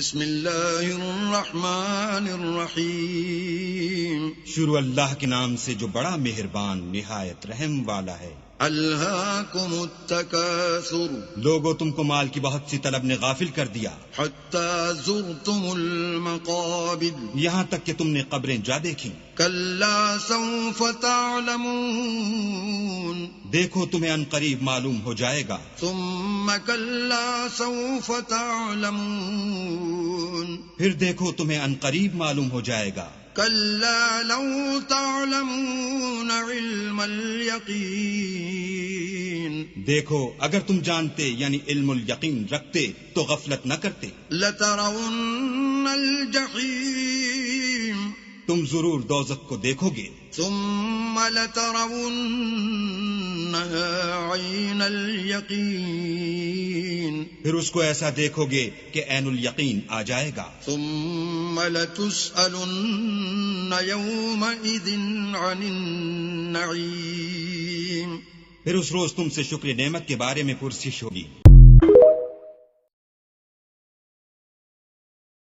بسم اللہ الرحمن الرحیم شروع اللہ کے نام سے جو بڑا مہربان نہایت رحم والا ہے۔ الہاکم التکاثر لوگو تم کو مال کی بہت سی طلب نے غافل کر دیا، حتی زرتم المقابر یہاں تک کہ تم نے قبریں جا دیکھیں۔ کلا سوف تعلمون دیکھو تمہیں ان قریب معلوم ہو جائے گا۔ ثم کلا سوف تعلمون پھر دیکھو تمہیں ان قریب معلوم ہو جائے گا۔ کلا لو تعلمون علم الیقین دیکھو اگر تم جانتے یعنی علم الیقین رکھتے تو غفلت نہ کرتے۔ لترون الجحیم تم ضرور دوزخ کو دیکھو گے، ثم لترونها عین الیقین پھر اس کو ایسا دیکھو گے کہ عین الیقین آ جائے گا۔ ثم لتسألن یومئذ عن النعیم پھر اس روز تم سے شکر نعمت کے بارے میں پرسش ہوگی۔